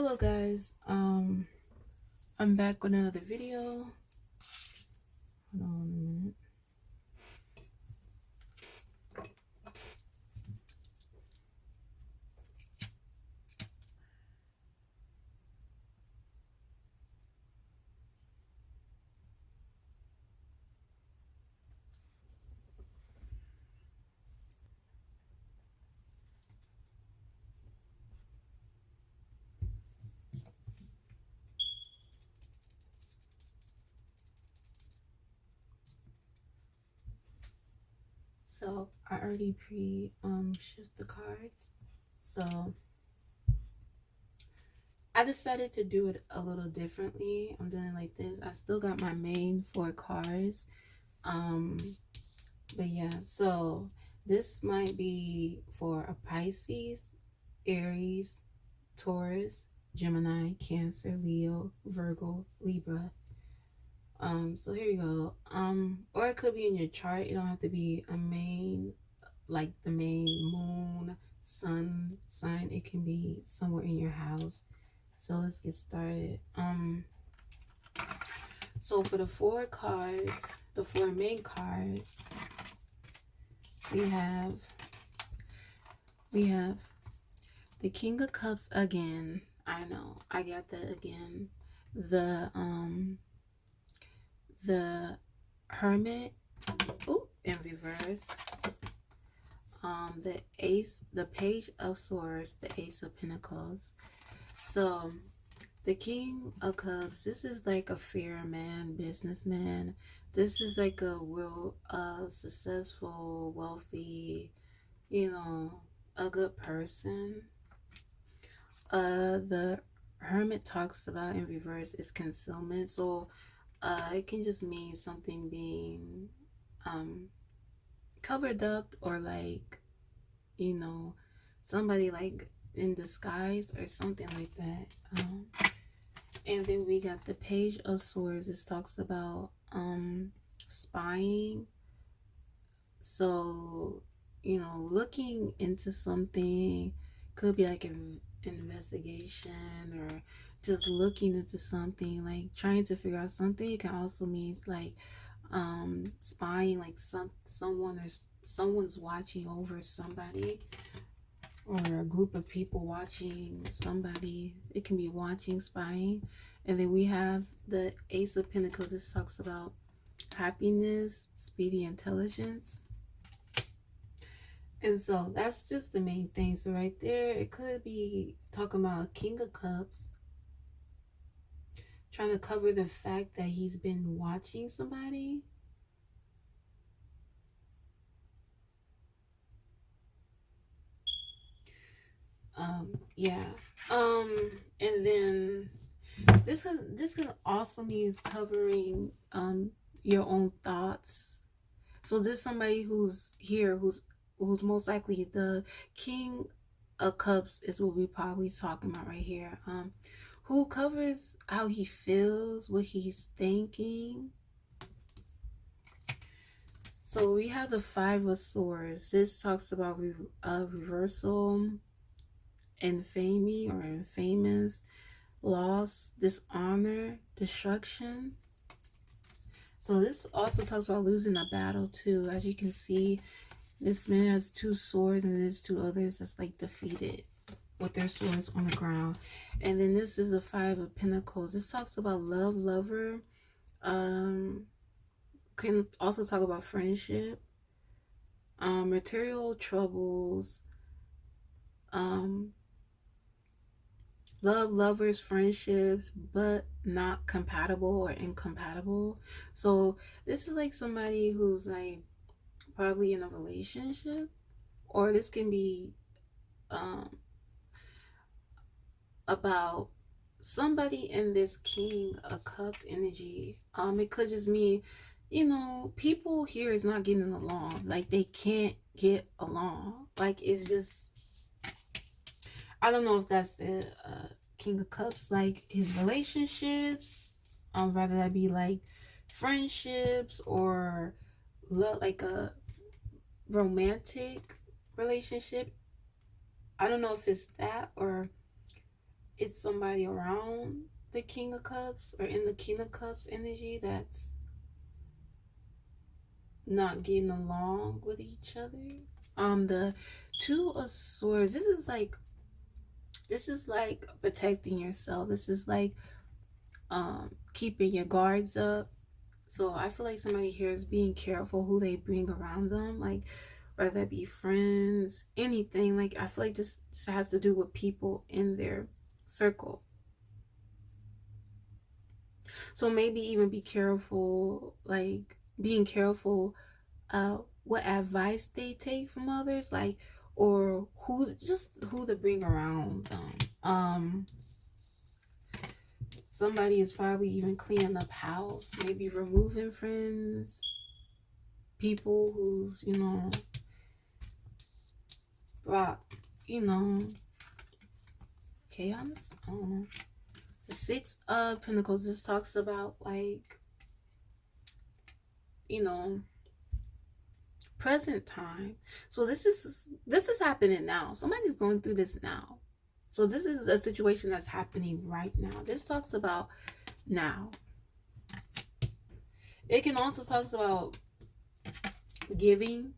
Hello guys, I'm back with another video. Hold on a minute. So I already shift the cards. So I decided to do it a little differently. I'm doing it like this. I still got my main 4 cards. But yeah, so this might be for a Pisces, Aries, Taurus, Gemini, Cancer, Leo, Virgo, Libra. So here you go. Or it could be in your chart. You don't have to be a main, like the main moon, sun sign. It can be somewhere in your house. So let's get started. So for the 4 cards, the 4 main cards, we have the King of Cups again. I know, I got that again. The Hermit, in reverse. The Ace, the Page of Swords, the Ace of Pentacles. So the King of Cups, this is like a fair man, businessman. This is like a real successful, wealthy, a good person. The Hermit talks about in reverse is concealment. So it can just mean something being covered up, or like, somebody like in disguise or something like that. And then we got the Page of Swords. This talks about spying. So, looking into something, could be like an investigation, or just looking into something, like trying to figure out something. It can also mean like spying, like someone's watching over somebody, or a group of people watching somebody. It can be watching, spying. And then we have the Ace of Pentacles. This talks about happiness, speedy intelligence. And so that's just the main thing. So right there, it could be talking about King of Cups, trying to cover the fact that he's been watching somebody. Yeah. And then this can also mean covering your own thoughts. So there's somebody who's here who's most likely the King of Cups is what we probably talking about right here. Who covers how he feels, what he's thinking. So we have the Five of Swords. This talks about reversal, infamy or infamous, loss, dishonor, destruction. So this also talks about losing a battle too. As you can see, this man has 2 swords, and there's 2 others that's like defeated with their swords on the ground. And then this is the Five of Pentacles. This talks about love, lover. Can also talk about friendship, material troubles, love, lovers, friendships, but not compatible or incompatible. So this is like somebody who's like probably in a relationship, or this can be about somebody in this King of Cups energy. It could just mean, people here is not getting along. Like they can't get along. Like it's just, I don't know if that's the King of Cups, like his relationships, rather that be like friendships, or like a romantic relationship. I don't know if it's that, or it's somebody around the King of Cups or in the King of Cups energy that's not getting along with each other. The Two of Swords, this is like protecting yourself. This is like keeping your guards up. So I feel like somebody here is being careful who they bring around them, like whether it be friends, anything. Like I feel like this just has to do with people in their circle. So maybe even be careful, like being careful what advice they take from others, like or who to bring around them. Somebody is probably even cleaning up house, maybe removing friends, people who's, brought, you know, chaos. The Six of Pentacles, this talks about like, you know, present time. So this is happening now. Somebody's going through this now. So this is a situation that's happening right now. This talks about now. It can also talk about giving.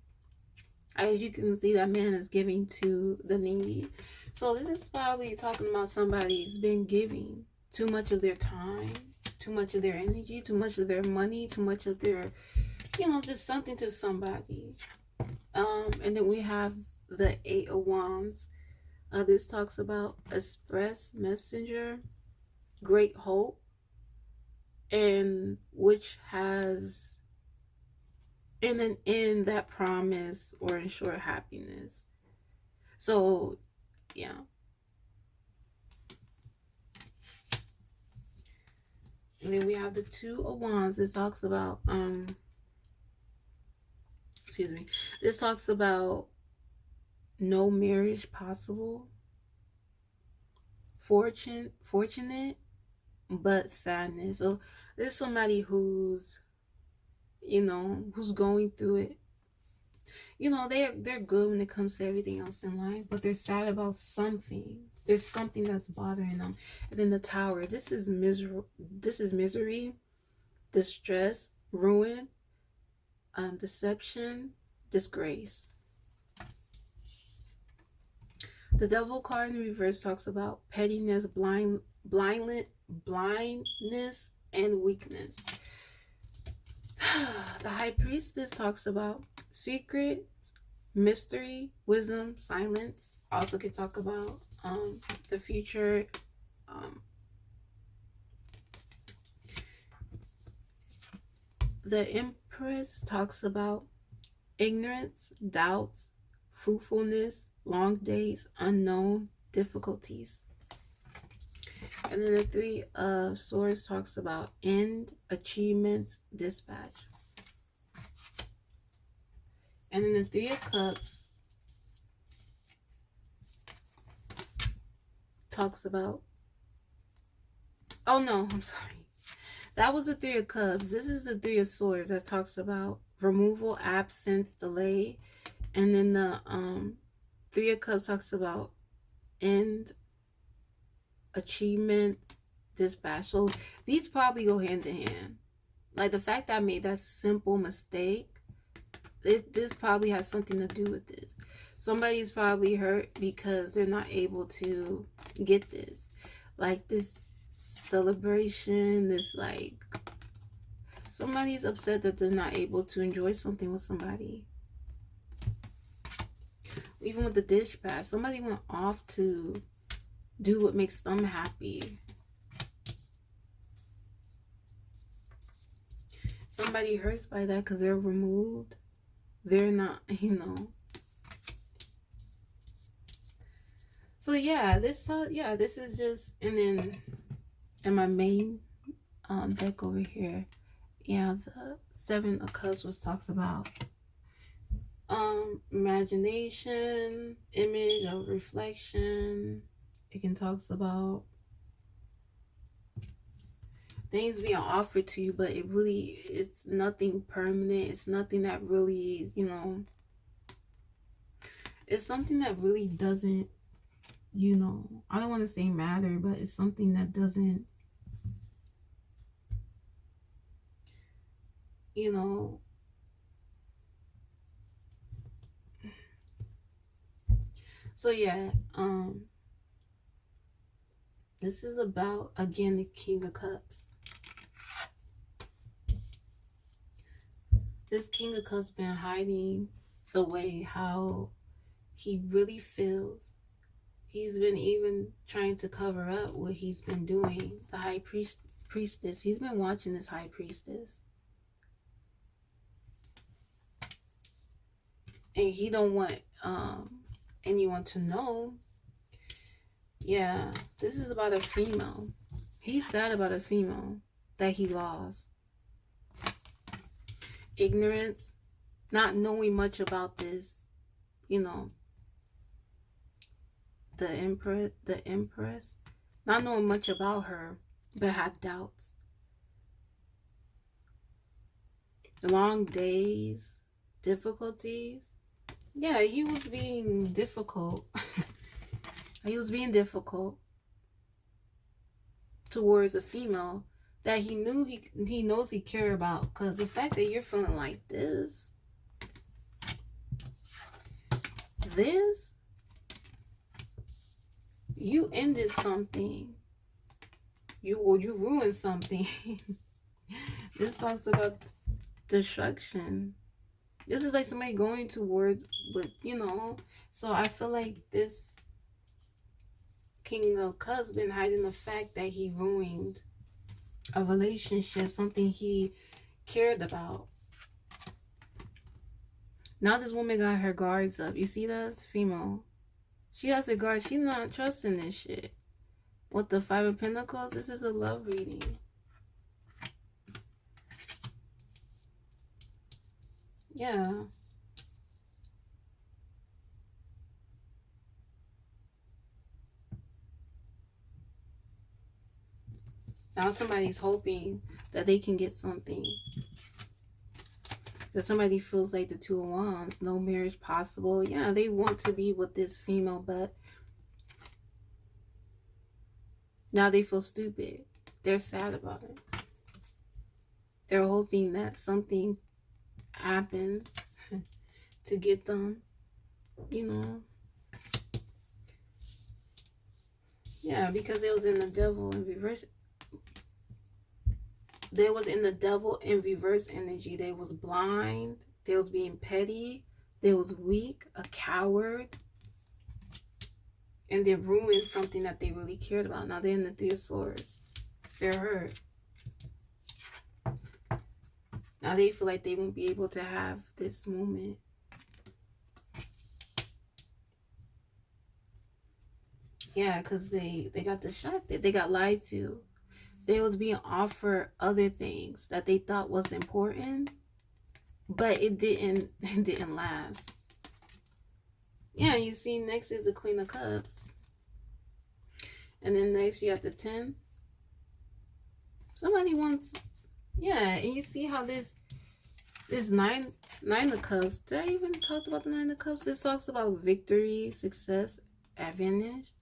As you can see, that man is giving to the needy. So this is probably talking about somebody's been giving too much of their time, too much of their energy, too much of their money, too much of their, just something to somebody. And then we have the Eight of Wands. This talks about express messenger, great hope, and which has in an end that promise or ensure happiness. So yeah. And then we have the Two of Wands. This talks about this talks about no marriage possible, fortunate but sadness. So there's somebody who's who's going through it. They're good when it comes to everything else in life, but they're sad about something. There's something that's bothering them. And then the Tower, this is misery, distress, ruin, deception, disgrace. The Devil card in reverse talks about pettiness, blindness, and weakness. The High Priestess talks about secrets, mystery, wisdom, silence. Also can talk about the future. The Empress talks about ignorance, doubts, fruitfulness, long days, unknown difficulties. And then the Three of Swords talks about end, achievements, dispatch. And then the Three of Cups talks about, oh no, I'm sorry. That was the Three of Cups. This is the Three of Swords that talks about removal, absence, delay. And then the Three of Cups talks about end, achievement, dispatch. So these probably go hand in hand. Like the fact that I made that simple mistake, this probably has something to do with this. Somebody's probably hurt because they're not able to get this. Like this celebration, this like somebody's upset that they're not able to enjoy something with somebody. Even with the dispatch, somebody went off to do what makes them happy. Somebody hurts by that because they're removed. They're not, So yeah, this is just, and then in my main deck over here, the Seven of Cups, which talks about imagination, image of reflection. It can talks about things being offered to you, but it's nothing permanent. It's nothing that really, it's something that really doesn't you know, I don't want to say matter, but it's something that doesn't, you know. So yeah, this is about, again, the King of Cups. This King of Cups been hiding the way how he really feels. He's been even trying to cover up what he's been doing. The high priestess. He's been watching this high priestess. And he don't want anyone to know. Yeah, this is about a female. He's sad about a female that he lost. Ignorance, not knowing much about this, you know, the empress, not knowing much about her, but had doubts. Long days, difficulties. Yeah, he was being difficult. He was being difficult towards a female that he knew he knows he cared about. Because the fact that you're feeling like this, you ended something. You ruined something. This talks about destruction. This is like somebody going to war with, you know. So I feel like this King of Cups been hiding the fact that he ruined a relationship, something he cared about. Now this woman got her guards up. You see that? It's female. She has a guard. She's not trusting this shit. With the Five of Pentacles, this is a love reading. Yeah. Now somebody's hoping that they can get something. That somebody feels like the Two of Wands, no marriage possible. Yeah, they want to be with this female, but now they feel stupid. They're sad about it. They're hoping that something happens to get them, you know. Yeah, because it was in the Devil in reverse. They was in the Devil in reverse energy. They was blind. They was being petty. They was weak, a coward. And they ruined something that they really cared about. Now they're in the Three of Swords. They're hurt. Now they feel like they won't be able to have this moment. Yeah, because they got distracted. They got lied to. They was being offered other things that they thought was important, but it didn't last. Yeah, you see, next is the Queen of Cups. And then next you have the 10. Somebody wants, yeah, and you see how this nine of Cups. Did I even talk about the Nine of Cups? This talks about victory, success, advantage.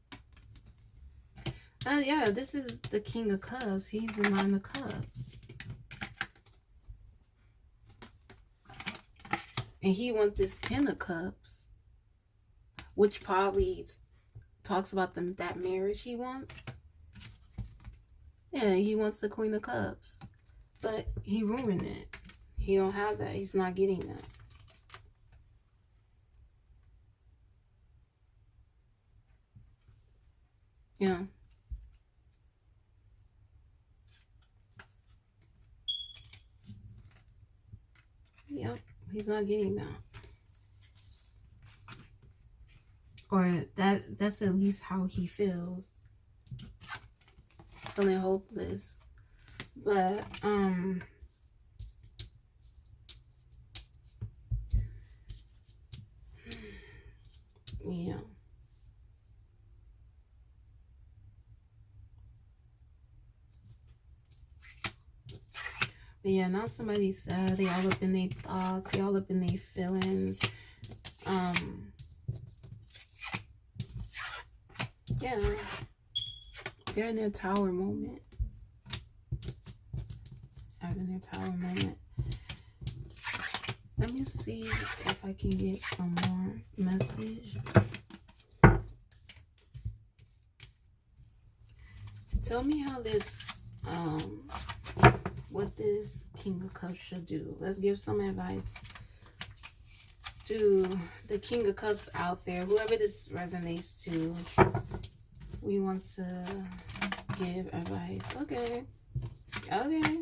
Yeah, this is the King of Cups. He's the Nine of Cups. And he wants this 10 of Cups, which probably talks about that marriage he wants. Yeah, he wants the Queen of Cups. But he ruined it. He don't have that. He's not getting that. Yeah. Yep, he's not getting that. Or that's at least how he feels. Feeling hopeless. But yeah. But yeah, now somebody's sad. They all up in their thoughts. They all up in their feelings. Yeah, they're in their tower moment. Having their tower moment. Let me see if I can get some more message. Tell me how this, what this King of Cups should do. Let's give some advice to the King of Cups out there. Whoever this resonates to, we want to give advice. Okay. Okay.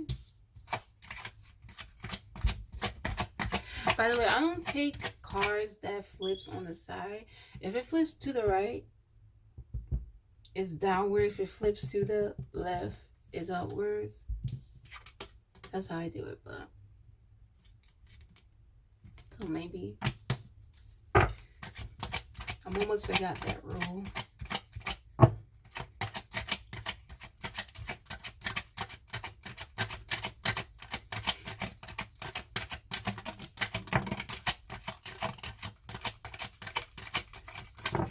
By the way, I don't take cards that flips on the side. If it flips to the right, it's downward. If it flips to the left, it's upwards. That's how I do it, but so maybe I almost forgot that rule.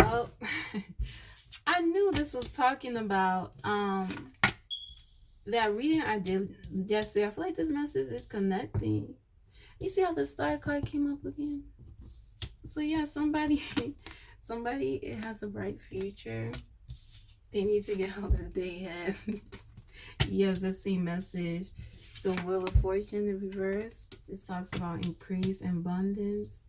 Oh, I knew this was talking about that reading I did yesterday. I feel like this message is connecting. You see how the star card came up again? So yeah, somebody it has a bright future. They need to get out of their head. Yes, the same message. The Wheel of Fortune in reverse. This talks about increase and abundance.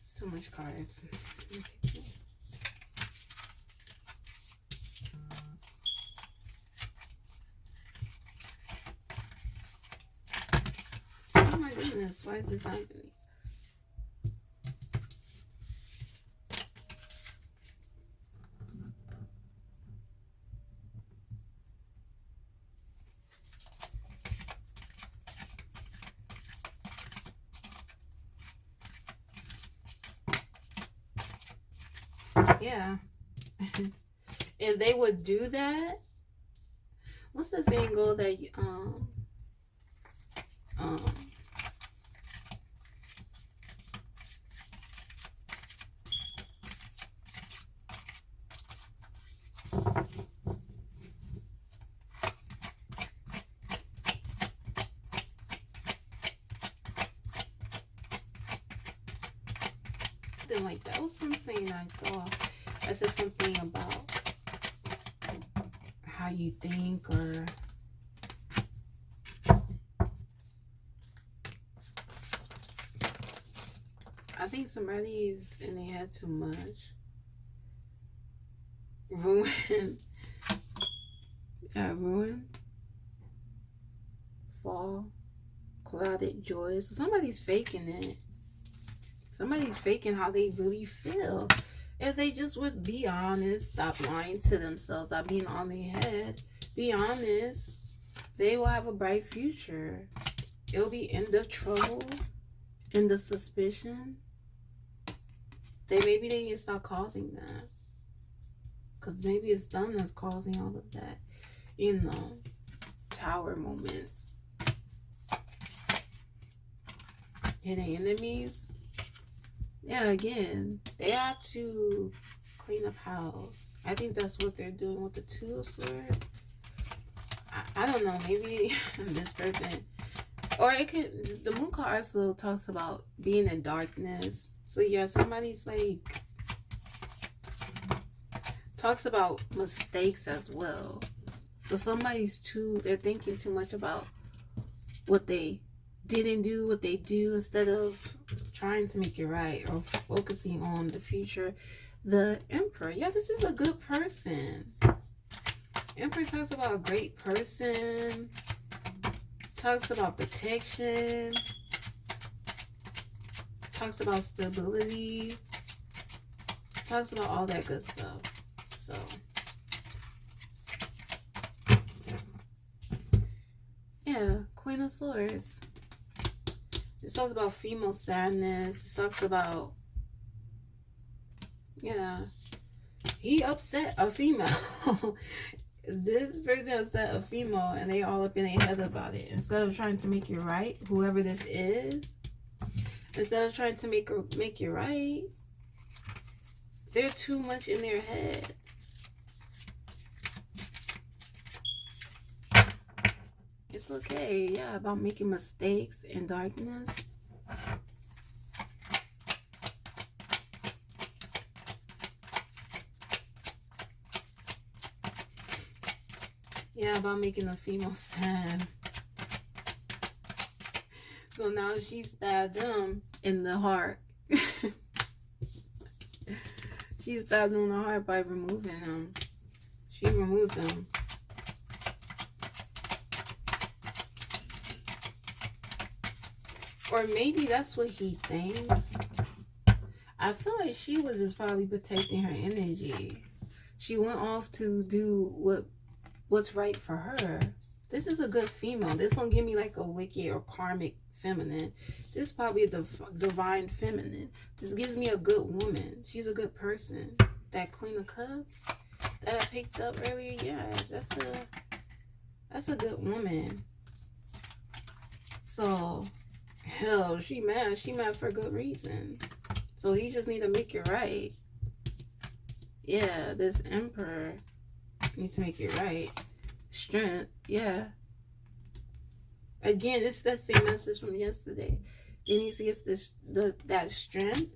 So much cards. Oh my goodness, why is this happening? Yeah. If they would do that, what's the saying go that you, something like that. Was some saying I saw. I said something about how you think, or I think somebody's in their head too much. Ruin. Ruin. Fall. Clouded joy. So somebody's faking it. Somebody's faking how they really feel. If they just would be honest, stop lying to themselves, stop being on their head, be honest, they will have a bright future. It'll be end of trouble, end of suspicion. Maybe they need to stop causing that. Because maybe it's them that's causing all of that. You know, tower moments. Hitting enemies. Yeah, again, they have to clean up house. I think that's what they're doing with the Two of Swords. I don't know, maybe this person, or it could, the Moon card also talks about being in darkness. So yeah, somebody's like, talks about mistakes as well. So they're thinking too much about what they didn't do, what they do, instead of trying to make it right or focusing on the future. The Emperor, yeah, this is a good person. Emperor talks about a great person, talks about protection, talks about stability, talks about all that good stuff. So yeah, Queen of Swords. It talks about female sadness. It talks about, yeah, he upset a female. This person has set a female and they all up in their head about it. Instead of trying to make it right, whoever this is, instead of trying to make it right, they're too much in their head. It's okay, yeah, about making mistakes and darkness. Yeah, about making a female sad. So now she stabbed them in the heart. She stabbed them in the heart by removing them. She removed them. Or maybe that's what he thinks. I feel like she was just probably protecting her energy. She went off to do what's right for her. This is a good female. This don't give me like a wicked or karmic feminine. This is probably a divine feminine. This gives me a good woman. She's a good person. That Queen of Cups that I picked up earlier, yeah, that's a good woman. So, hell, she mad. She mad for good reason. So he just need to make it right. Yeah, this Emperor needs to make it right. Strength, yeah. Again, it's that same message from yesterday. They need to get that strength.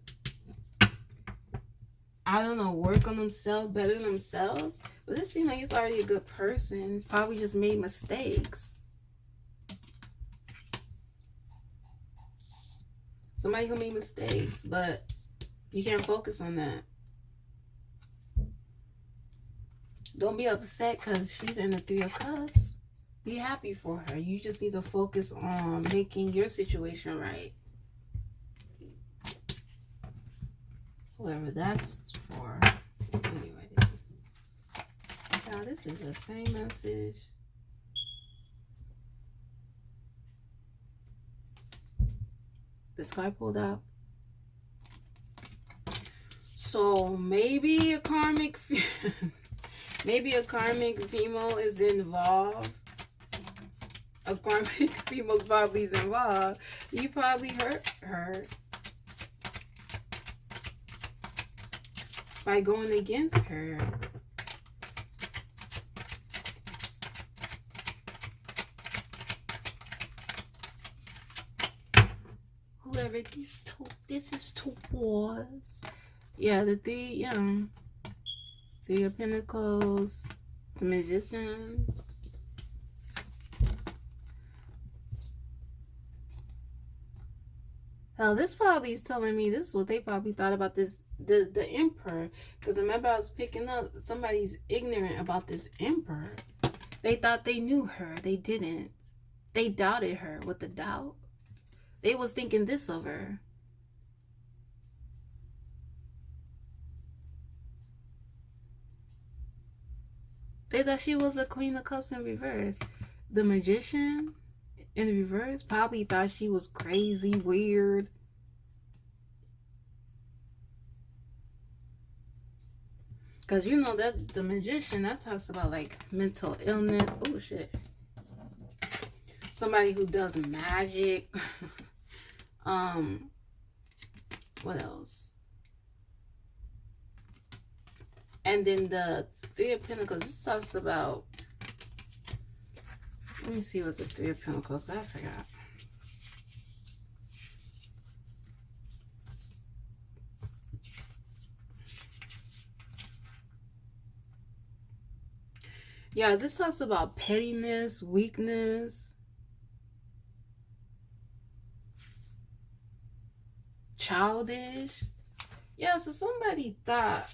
I don't know, work on themselves, better themselves. But this seems like he's already a good person. He's probably just made mistakes. Somebody gonna make mistakes, but you can't focus on that. Don't be upset because she's in the Three of Cups. Be happy for her. You just need to focus on making your situation right. Whoever that's for. Anyways. Now this is the same message. This guy pulled out. So maybe a karmic female is involved. A karmic female's probably is involved. You probably hurt her by going against her. Whoever this is towards. Yeah, the Three of Pentacles, the Magician. Hell, this probably is telling me this is what they probably thought about this, the Emperor. Because remember, I was picking up somebody's ignorant about this Emperor. They thought they knew her. They didn't. They doubted her with the doubt. They was thinking this of her. They thought she was a Queen of Cups in reverse. The Magician in reverse probably thought she was crazy, weird. Because you know that the Magician, that talks about like mental illness. Oh, shit. Somebody who does magic. What else? And then the Three of Pentacles, this talks about, let me see what's the Three of Pentacles, I forgot. Yeah, this talks about pettiness, weakness, childish. Yeah, so somebody thought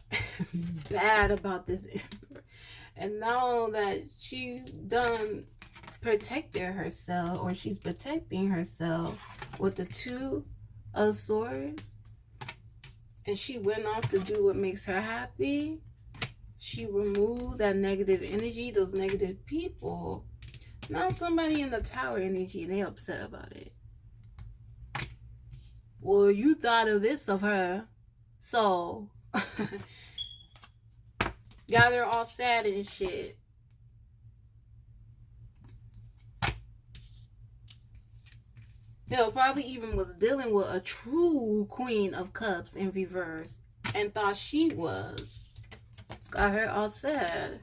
bad about this Emperor. And now that she's done protecting herself, or she's protecting herself with the Two of Swords, and she went off to do what makes her happy, she removed that negative energy, those negative people. Now somebody in the Tower energy, they upset about it. Well, you thought of this of her, so got her all sad and shit. Hell, probably even was dealing with a true Queen of Cups in reverse and thought she was. Got her all sad.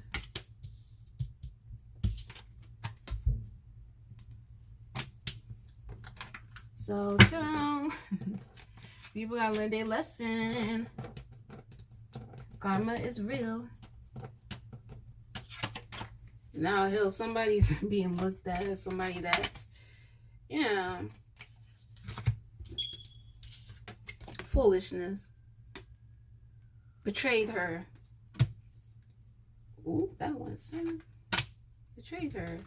So, people gotta learn their lesson. Karma is real. Now, hell, somebody's being looked at as somebody that's, yeah, foolishness. Betrayed her. Ooh, that one, son. Betrayed her.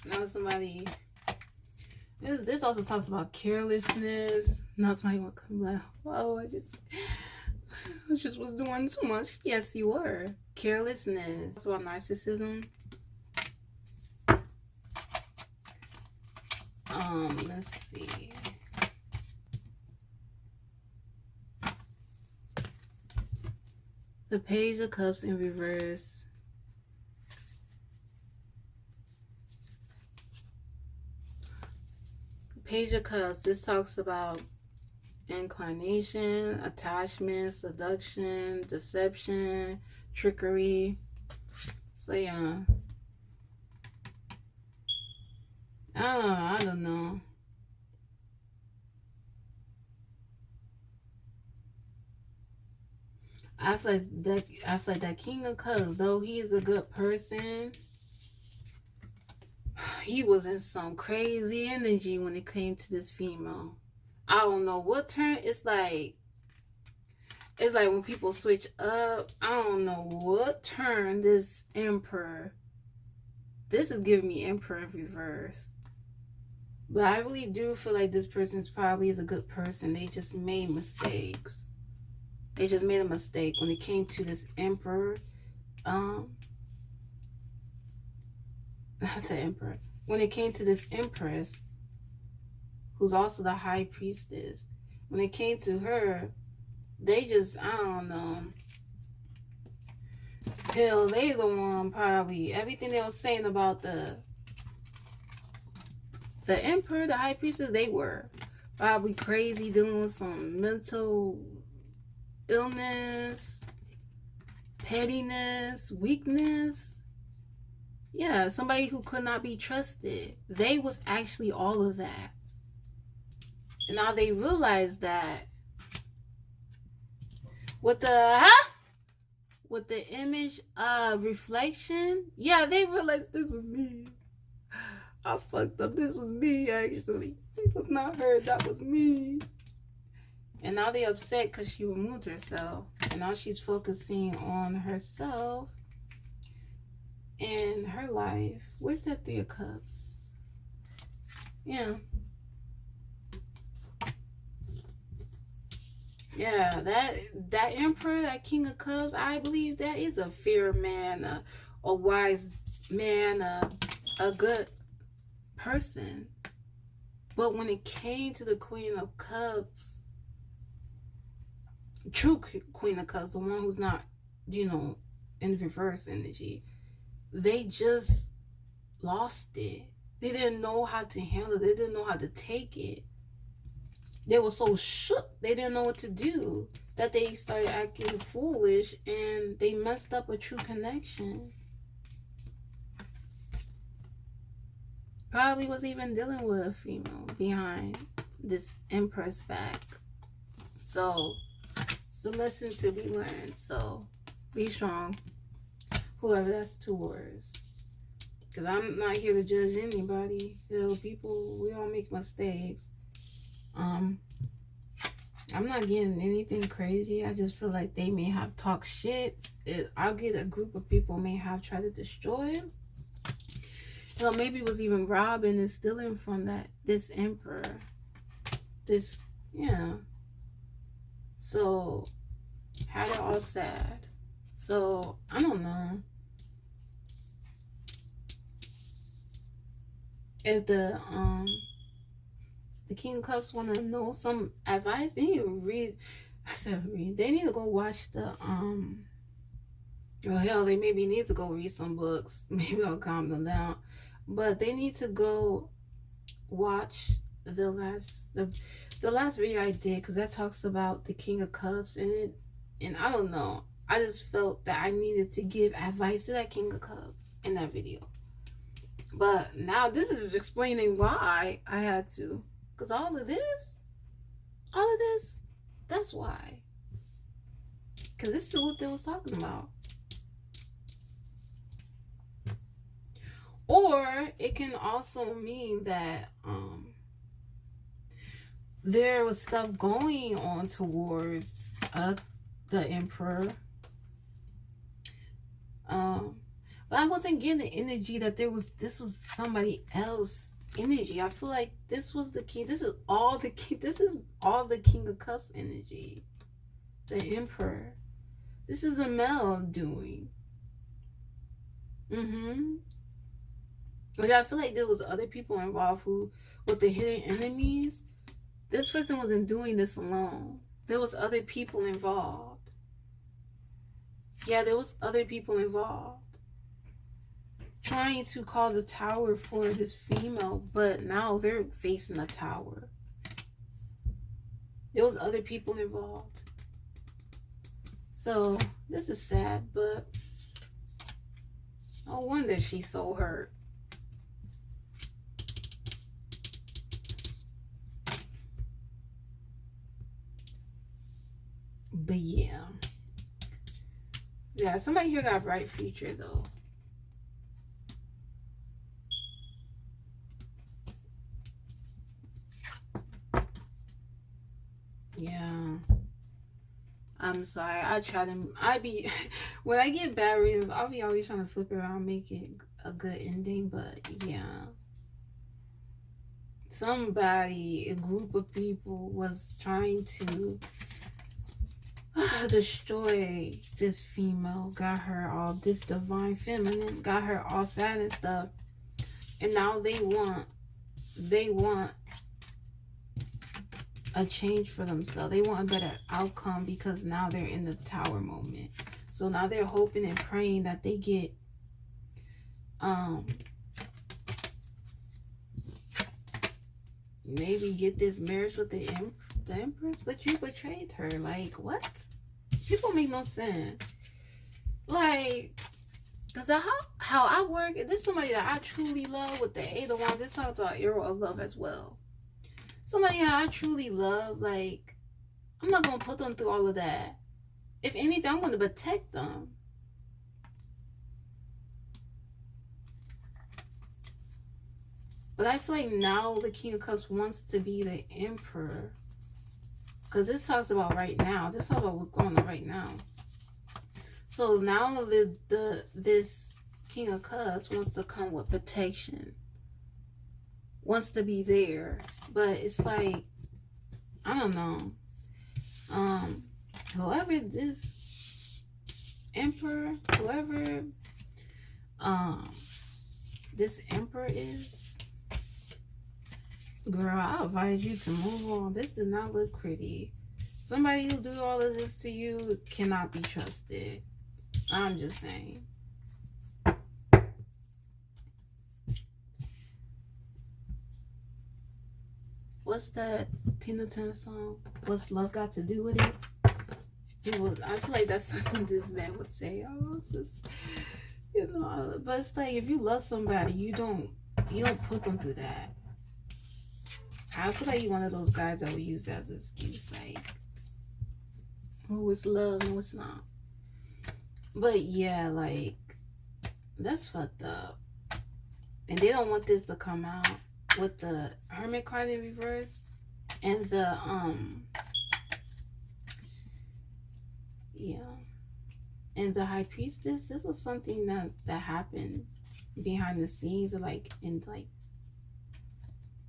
Now somebody. This also talks about carelessness. Now somebody will come like, oh, I just was doing too much. Yes, you were. Carelessness. It's about narcissism. Let's see. The Page of Cups in reverse. Page of Cups, this talks about inclination, attachment, seduction, deception, trickery. So yeah. I don't know. I feel like that King of Cups, though he is a good person, he was in some crazy energy when it came to this female. I don't know what turn. It's like when people switch up. I don't know what turn this Emperor. This is giving me Emperor in reverse. But I really do feel like this person probably is a good person. They just made mistakes. They just made a mistake when it came to this Emperor. I said Emperor. When it came to this Empress, who's also the High Priestess, when it came to her, they just, I don't know. Hell, they the one probably, everything they were saying about the Emperor, the High Priestess, they were probably crazy, dealing with some mental illness, pettiness, weakness. Yeah, somebody who could not be trusted. They was actually all of that. And now they realize that with the image of reflection, yeah, they realized this was me. I fucked up. This was me, actually. It was not her. That was me. And now they upset because she removed herself. And now she's focusing on herself and her life. Where's that Three of Cups? Yeah. Yeah, that Emperor, that King of Cups, I believe that is a fair man, a wise man, a good person. But when it came to the Queen of Cups, true Queen of Cups, the one who's not, in reverse energy, they just lost it. They didn't know how to handle it. They didn't know how to take it. They were so shook, they didn't know what to do, that they started acting foolish and they messed up a true connection. Probably was even dealing with a female behind this Empress back. So it's a lesson to be learned. So be strong. Whoever, that's 2 words. Because I'm not here to judge anybody. People, we all make mistakes. I'm not getting anything crazy. I just feel like they may have talked shit. I'll get a group of people may have tried to destroy him. Well, maybe it was even robbing and stealing from this Emperor. Yeah. So, had it all sad. So, I don't know. If the King of Cups want to know some advice, they need to read. I said read. They need to go watch the Well, hell, they maybe need to go read some books. Maybe it'll calm them down. But they need to go watch the last video I did, because that talks about the King of Cups in it. And I don't know. I just felt that I needed to give advice to that King of Cups in that video. But now this is explaining why I had to. Because all of this, that's why. Because this is what they was talking about. Or it can also mean that there was stuff going on towards the emperor. But I wasn't getting the energy that this was somebody else energy. I feel like this was the king. This is all the king. This is all the King of Cups energy. The emperor. This is a male doing. But I feel like there was other people involved who, with the hidden enemies, this person wasn't doing this alone. There was other people involved. Yeah, there was other people involved. Trying to cause a tower for this female, but now they're facing a tower. There was other people involved. So, this is sad, but no wonder she's so hurt. But yeah. Yeah, somebody here got a bright future though. Yeah. I'm sorry. When I get bad reasons, I'll be always trying to flip it around, make it a good ending. But yeah. A group of people was trying to destroy this female, got her all this divine feminine, got her all sad and stuff. And now they want a change for themselves. They want a better outcome because now they're in the tower moment. So now they're hoping and praying that they get maybe get this marriage with the empress, but you betrayed her. Like, what? People make no sense. Like, because how I work, this is somebody that I truly love with the Eight of Wands. This talks about arrow of love as well. Somebody that I truly love, like, I'm not going to put them through all of that. If anything, I'm going to protect them. But I feel like now the King of Cups wants to be the emperor. Because this talks about right now. This talks about what's going on right now. So now this King of Cups wants to come with protection. Wants to be there. But it's like, I don't know. Whoever this emperor, this emperor is, girl, I advise you to move on. This does not look pretty. Somebody who do all of this to you cannot be trusted. I'm just saying. What's that Tina Turner song? What's love got to do with it? I feel like that's something this man would say. Oh, it's just, but it's like, if you love somebody, you don't put them through that. I feel like you're one of those guys that would use that as an excuse, like, oh, it's love, no, it's not. But yeah, like, that's fucked up. And they don't want this to come out with the Hermit card in reverse and the and the High Priestess. This was something that happened behind the scenes, or like in like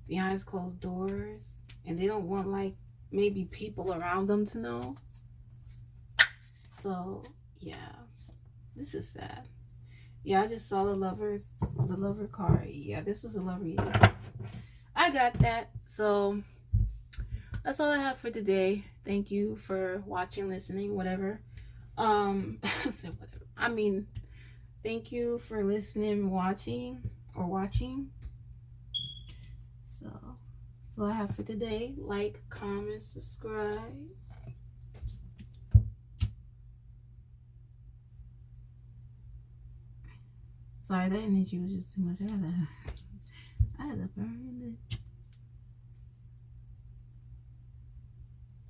behind closed doors, and they don't want like maybe people around them to know. So yeah, this is sad. Yeah, I just saw the lover card. Yeah, this was a lover. Yeah. I got that. So that's all I have for today. Thank you for watching, listening, whatever. I said whatever. I mean, thank you for listening, watching. So, that's all I have for today. Like, comment, subscribe. Sorry, that energy was just too much. I had to burn it.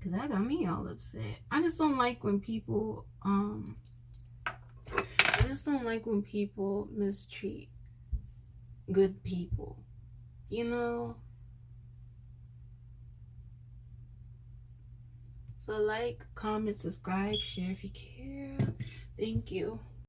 Cause that got me all upset. I just don't like when people mistreat good people. You know? So like, comment, subscribe, share if you care. Thank you.